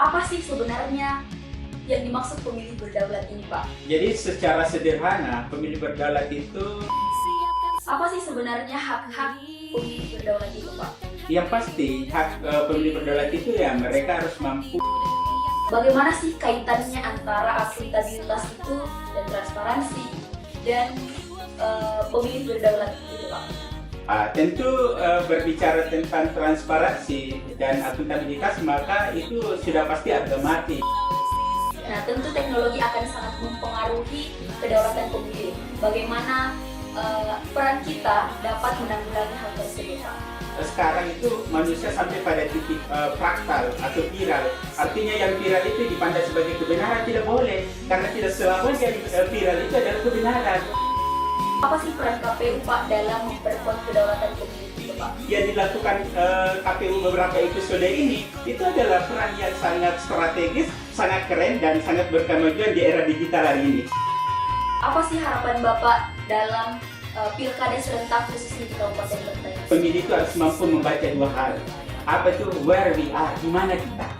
Apa sih sebenarnya yang dimaksud pemilih berdaulat ini, Pak? Jadi secara sederhana, pemilih berdaulat itu Apa sih sebenarnya hak-hak pemilih berdaulat itu, Pak? yang pasti hak pemilih berdaulat itu ya mereka harus mampu. Bagaimana sih kaitannya antara akuntabilitas itu dan transparansi dan pemilih berdaulat itu, Pak? Tentu berbicara tentang transparansi dan akuntabilitas maka itu sudah pasti harga mati. Nah, tentu teknologi akan sangat mempengaruhi kedaulatan pemilih. Bagaimana peran kita dapat menanggulangi hal tersebut, Pak? Sekarang itu manusia sampai pada titik fraktal atau viral. Artinya yang viral itu dipandang sebagai kebenaran tidak boleh, karena tidak selamanya yang viral itu adalah kebenaran. Apa sih peran KPU, Pak, dalam memperkuat kedaulatan pemilih itu, Pak? Yang dilakukan KPU beberapa episode ini itu adalah peran yang sangat strategis, sangat keren dan sangat berkemajuan di era digital hari ini. Apa sih harapan Bapak dalam pilkada serentak khususnya di Kabupaten Bantaeng? Pemilih itu harus mampu membaca dua hal. Apa itu where we are, di mana kita.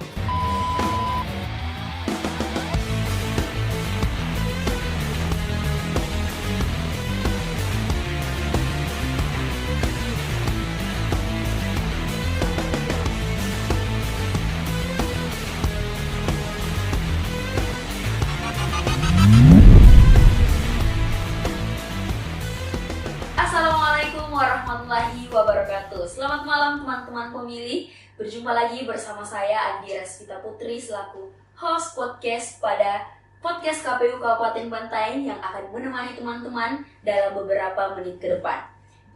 Assalamualaikum warahmatullahi wabarakatuh. Selamat malam teman-teman pemilih. Berjumpa lagi bersama saya Andi Resvita Putri selaku host podcast pada podcast KPU Kabupaten Bantaeng yang akan menemani teman-teman dalam beberapa menit ke depan.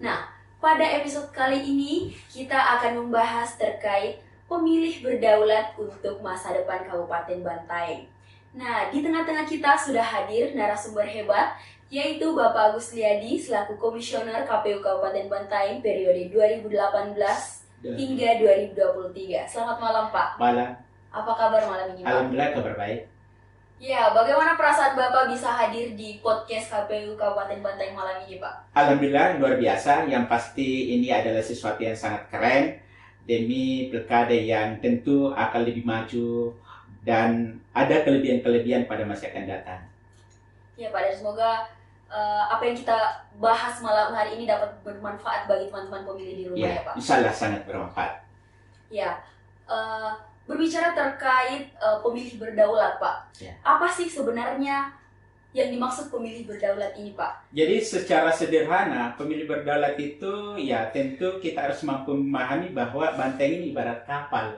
Nah, pada episode kali ini kita akan membahas terkait pemilih berdaulat untuk masa depan Kabupaten Bantaeng. Nah, di tengah-tengah kita sudah hadir narasumber hebat yaitu Bapak Agus Liadi selaku Komisioner KPU Kabupaten Bantaeng periode 2018 hingga 2023. Selamat malam, Pak. Malam. Apa kabar malam ini, Pak? Alhamdulillah kabar baik. Ya, bagaimana perasaan Bapak bisa hadir di podcast KPU Kabupaten Bantaeng malam ini, Pak? Alhamdulillah luar biasa. Yang pasti ini adalah sesuatu yang sangat keren demi pilkada yang tentu akan lebih maju dan ada kelebihan-kelebihan pada masa akan datang. Ya, Pak, dan semoga apa yang kita bahas malam hari ini dapat bermanfaat bagi teman-teman pemilih di rumah, ya, Pak. Insyaallah sangat bermanfaat. Ya, berbicara terkait pemilih berdaulat, Pak. Ya. Apa sih sebenarnya yang dimaksud pemilih berdaulat ini, Pak? Jadi secara sederhana pemilih berdaulat itu ya tentu kita harus mampu memahami bahwa Bantaeng ini ibarat kapal,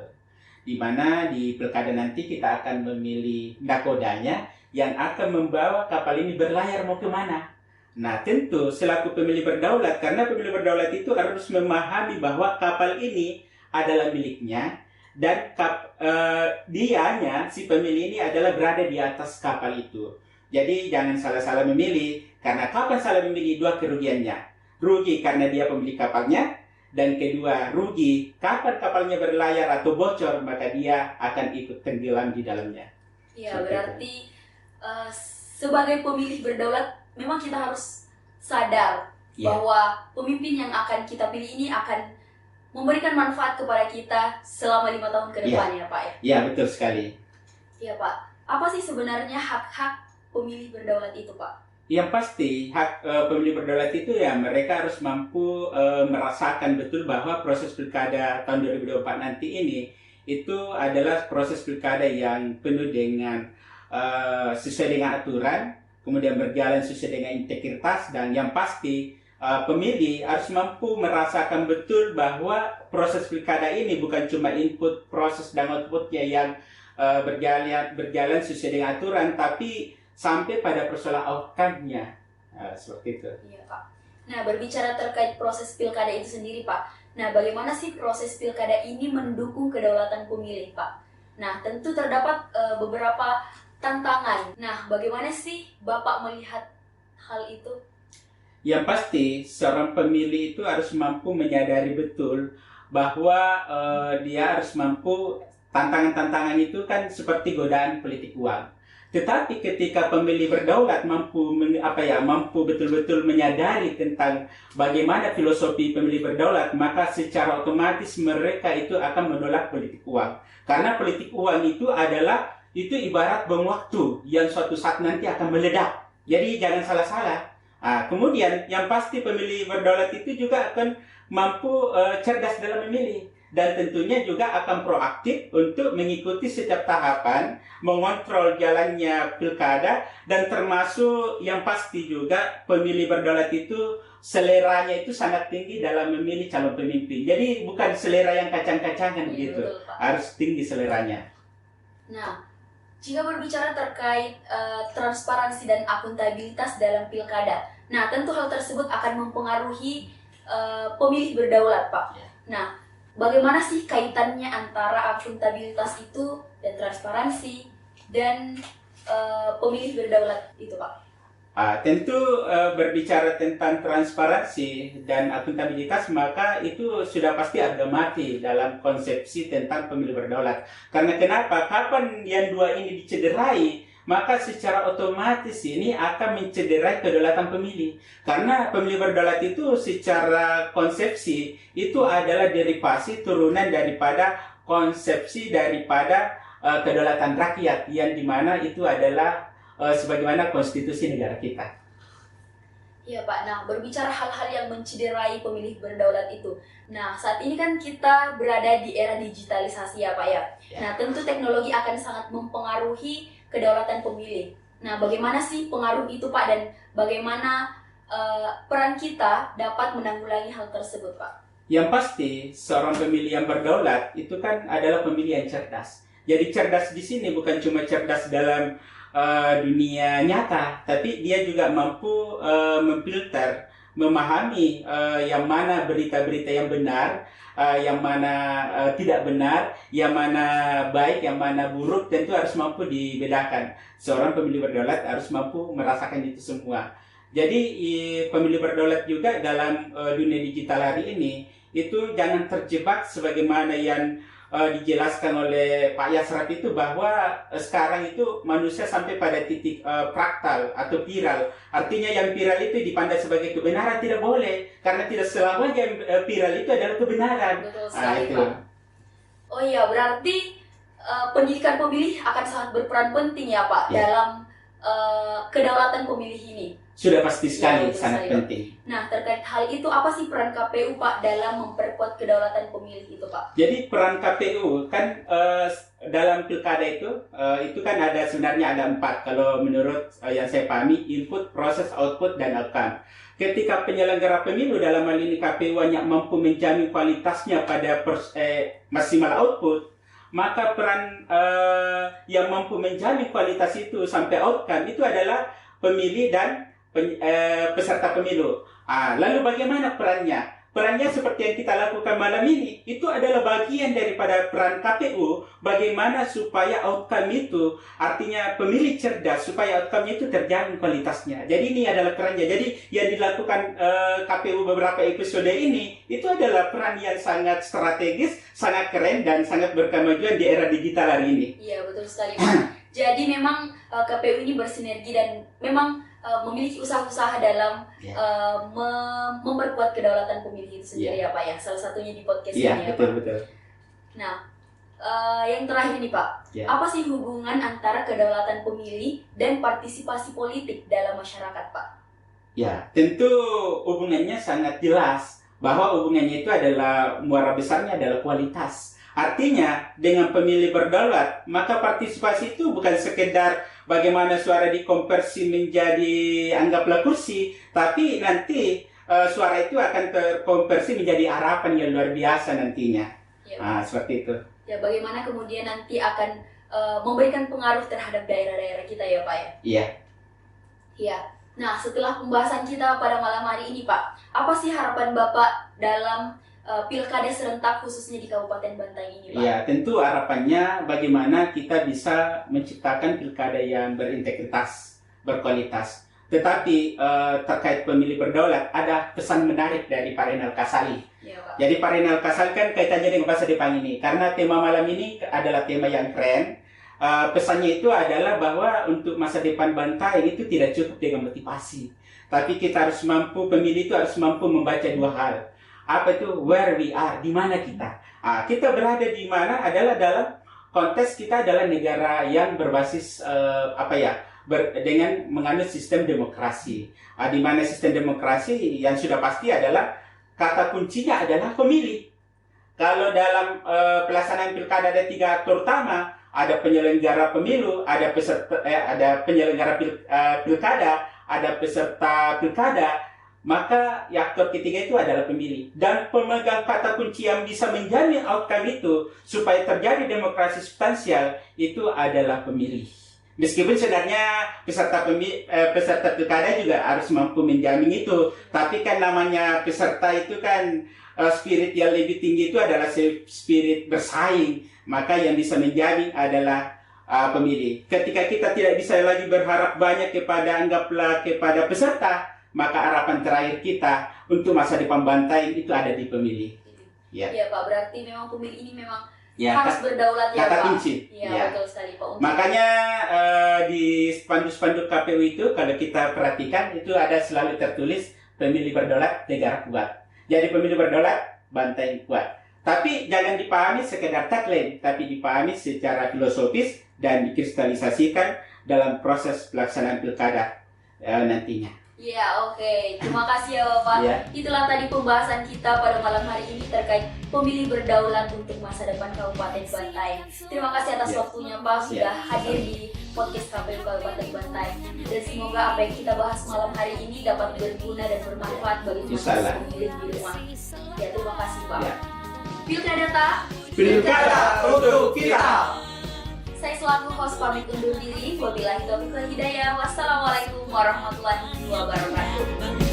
di mana di pilkada nanti kita akan memilih nakodanya yang akan membawa kapal ini berlayar mau kemana. Nah tentu selaku pemilih berdaulat, karena pemilih berdaulat itu harus memahami bahwa kapal ini adalah miliknya dan dianya, si pemilih ini adalah berada di atas kapal itu. Jadi jangan salah-salah memilih, karena kapan salah memilih dua kerugiannya. Rugi karena dia pemilik kapalnya, dan kedua rugi kapan kapalnya berlayar atau bocor maka dia akan ikut tenggelam di dalamnya. Ya, berarti sebagai pemilih berdaulat memang kita harus sadar bahwa pemimpin yang akan kita pilih ini akan memberikan manfaat kepada kita selama 5 tahun ke depan, ya, Pak, ya? Ya, betul sekali. Ya, Pak. Apa sih sebenarnya hak-hak pemilih berdaulat itu, Pak? Yang pasti hak pemilih berdaulat itu ya mereka harus mampu merasakan betul bahwa proses pilkada tahun 2024 nanti ini itu adalah proses pilkada yang penuh dengan sesuai dengan aturan, kemudian berjalan sesuai dengan integritas, dan yang pasti pemilih harus mampu merasakan betul bahwa proses pilkada ini bukan cuma input, proses dan outputnya yang berjalan sesuai dengan aturan, tapi sampai pada persoalan outcome-nya. Seperti itu. Iya, Pak. Nah, berbicara terkait proses pilkada itu sendiri, Pak. Nah, bagaimana sih proses pilkada ini mendukung kedaulatan pemilih, Pak? Nah, tentu terdapat beberapa tantangan. Nah, bagaimana sih Bapak melihat hal itu? Yang pasti seorang pemilih itu harus mampu menyadari betul bahwa dia harus mampu, tantangan-tantangan itu kan seperti godaan politik uang. Tetapi ketika pemilih berdaulat mampu betul-betul menyadari tentang bagaimana filosofi pemilih berdaulat, maka secara otomatis mereka itu akan menolak politik uang. Karena politik uang itu ibarat bom waktu yang suatu saat nanti akan meledak. Jadi jangan salah-salah. Kemudian yang pasti pemilih berdaulat itu juga akan mampu cerdas dalam memilih. Dan tentunya juga akan proaktif untuk mengikuti setiap tahapan, mengontrol jalannya pilkada, dan termasuk yang pasti juga pemilih berdaulat itu seleranya itu sangat tinggi dalam memilih calon pemimpin. Jadi bukan selera yang kacang-kacangan begitu, harus tinggi seleranya. Nah, jika berbicara terkait transparansi dan akuntabilitas dalam pilkada, nah tentu hal tersebut akan mempengaruhi pemilih berdaulat, Pak. Nah, bagaimana sih kaitannya antara akuntabilitas itu dan transparansi dan pemilih berdaulat itu, Pak? Tentu berbicara tentang transparansi dan akuntabilitas, maka itu sudah pasti harga mati dalam konsepsi tentang pemilih berdaulat. Karena kenapa? Kapan yang dua ini dicederai, maka secara otomatis ini akan mencederai kedaulatan pemilih. Karena pemilih berdaulat itu secara konsepsi itu adalah derivasi turunan daripada konsepsi daripada kedaulatan rakyat, yang dimana itu adalah sebagaimana konstitusi negara kita. Iya Pak, nah berbicara hal-hal yang mencederai pemilih berdaulat itu. Nah saat ini kan kita berada di era digitalisasi ya Pak ya. Nah tentu teknologi akan sangat mempengaruhi kedaulatan pemilih. Nah bagaimana sih pengaruh itu Pak, dan bagaimana peran kita dapat menanggulangi hal tersebut Pak? Yang pasti seorang pemilih yang berdaulat itu kan adalah pemilih yang cerdas. Jadi cerdas di sini bukan cuma cerdas dalam dunia nyata, tapi dia juga mampu memfilter, memahami yang mana berita-berita yang benar, yang mana tidak benar, yang mana baik, yang mana buruk, tentu harus mampu dibedakan. Seorang pemilih berdaulat harus mampu merasakan itu semua. Jadi pemilih berdaulat juga dalam dunia digital hari ini itu jangan terjebak sebagaimana yang dijelaskan oleh Pak Yasrat itu, bahwa sekarang itu manusia sampai pada titik fraktal atau viral. Artinya yang viral itu dipandang sebagai kebenaran, tidak boleh, karena tidak selamanya yang viral itu adalah kebenaran. Betul sekali Pak. Oh iya, berarti pendidikan pemilih akan sangat berperan penting ya Pak dalam kedaulatan pemilih ini. Sudah pasti sekali, sangat penting. Nah, terkait hal itu, apa sih peran KPU Pak dalam memperkuat kedaulatan pemilih itu Pak? Jadi peran KPU kan dalam pilkada itu kan sebenarnya ada 4. Kalau menurut yang saya pahami, input, proses, output, dan outcome. Ketika penyelenggara pemilu dalam hal ini KPU hanya mampu menjamin kualitasnya pada maksimal output, maka peran yang mampu menjamin kualitas itu sampai outcome itu adalah pemilih dan peserta pemilu. Lalu bagaimana perannya? Perannya seperti yang kita lakukan malam ini, itu adalah bagian daripada peran KPU, bagaimana supaya outcome itu, artinya pemilih cerdas, supaya outcome itu terjamin kualitasnya. Jadi ini adalah perannya. Jadi yang dilakukan KPU beberapa episode ini, itu adalah peran yang sangat strategis, sangat keren, dan sangat berkemajuan di era digital hari ini. Iya, betul sekali Pak. Jadi memang KPU ini bersinergi dan memang memiliki usaha-usaha dalam memperkuat kedaulatan pemilih itu sendiri ya Pak ya. Salah satunya di podcast ini ya betul, Pak. Betul. Nah, yang terakhir nih Pak, apa sih hubungan antara kedaulatan pemilih dan partisipasi politik dalam masyarakat Pak? Ya, tentu hubungannya sangat jelas, bahwa hubungannya itu adalah muara besarnya adalah kualitas. Artinya dengan pemilih berdaulat, maka partisipasi itu bukan sekedar bagaimana suara dikonversi menjadi anggaplah kursi, tapi nanti suara itu akan terkonversi menjadi harapan yang luar biasa nantinya. Ya, seperti itu. Ya, bagaimana kemudian nanti akan memberikan pengaruh terhadap daerah-daerah kita ya Pak ya? Iya. Iya. Nah, setelah pembahasan kita pada malam hari ini Pak, apa sih harapan Bapak dalam pilkada serentak khususnya di Kabupaten Bantaeng ini Pak? Ya, tentu harapannya bagaimana kita bisa menciptakan pilkada yang berintegritas, berkualitas. Tetapi terkait pemilih berdaulat, ada pesan menarik dari Pak Renal Kasali. Ya, Pak. Jadi Pak Renal Kasali kan kaitannya dengan bahasa Jepang ini, karena tema malam ini adalah tema yang keren. pesannya itu adalah bahwa untuk masa depan Bantaeng itu tidak cukup dengan motivasi, tapi kita harus mampu, pemilih itu harus mampu membaca dua hal. Apa itu? Where we are, di mana kita. Kita berada di mana adalah dalam konteks kita adalah negara yang berbasis dengan menganut sistem demokrasi. Di mana sistem demokrasi yang sudah pasti adalah kata kuncinya adalah pemilih. Kalau dalam pelaksanaan pilkada ada 3 aktor utama, ada penyelenggara pemilu, ada penyelenggara pilkada, ada peserta pilkada, maka aktor ketiga itu adalah pemilih. Dan pemegang kata kunci yang bisa menjamin outcome itu supaya terjadi demokrasi substansial itu adalah pemilih. Meskipun sebenarnya peserta pilkada juga harus mampu menjamin itu, tapi kan namanya peserta itu kan spirit yang lebih tinggi itu adalah spirit bersaing, maka yang bisa menjamin adalah pemilih. Ketika kita tidak bisa lagi berharap banyak kepada peserta, maka harapan terakhir kita untuk masa depan Bantaeng itu ada di pemilih. Ya Pak, berarti memang pemilih ini memang ya, harus berdaulat ya kata Pak. kunci. Iya, betul sekali Pak. Makanya di spanduk-spanduk KPU itu kalau kita perhatikan itu ada selalu tertulis pemilih berdaulat, negara kuat. Jadi pemilih berdaulat, Bantaeng kuat. Tapi jangan dipahami sekedar tagline, tapi dipahami secara filosofis dan dikristalisasikan dalam proses pelaksanaan pilkada nantinya. Ya, oke. Terima kasih ya Bapak. Ya. Itulah tadi pembahasan kita pada malam hari ini terkait pemilih berdaulat untuk masa depan Kabupaten Bantaeng. Terima kasih atas waktunya Pak sudah hadir di podcast KPU Kabupaten Bantaeng. Dan semoga apa yang kita bahas malam hari ini dapat berguna dan bermanfaat bagi teman-teman pemilih di rumah. Ya, terima kasih Pak. Ya. Pilkada tak? Pilkada untuk kita. Saya selaku host pamit undur diri. Wabillahi taufiq wal hidayah. Wassalamualaikum warahmatullahi wabarakatuh.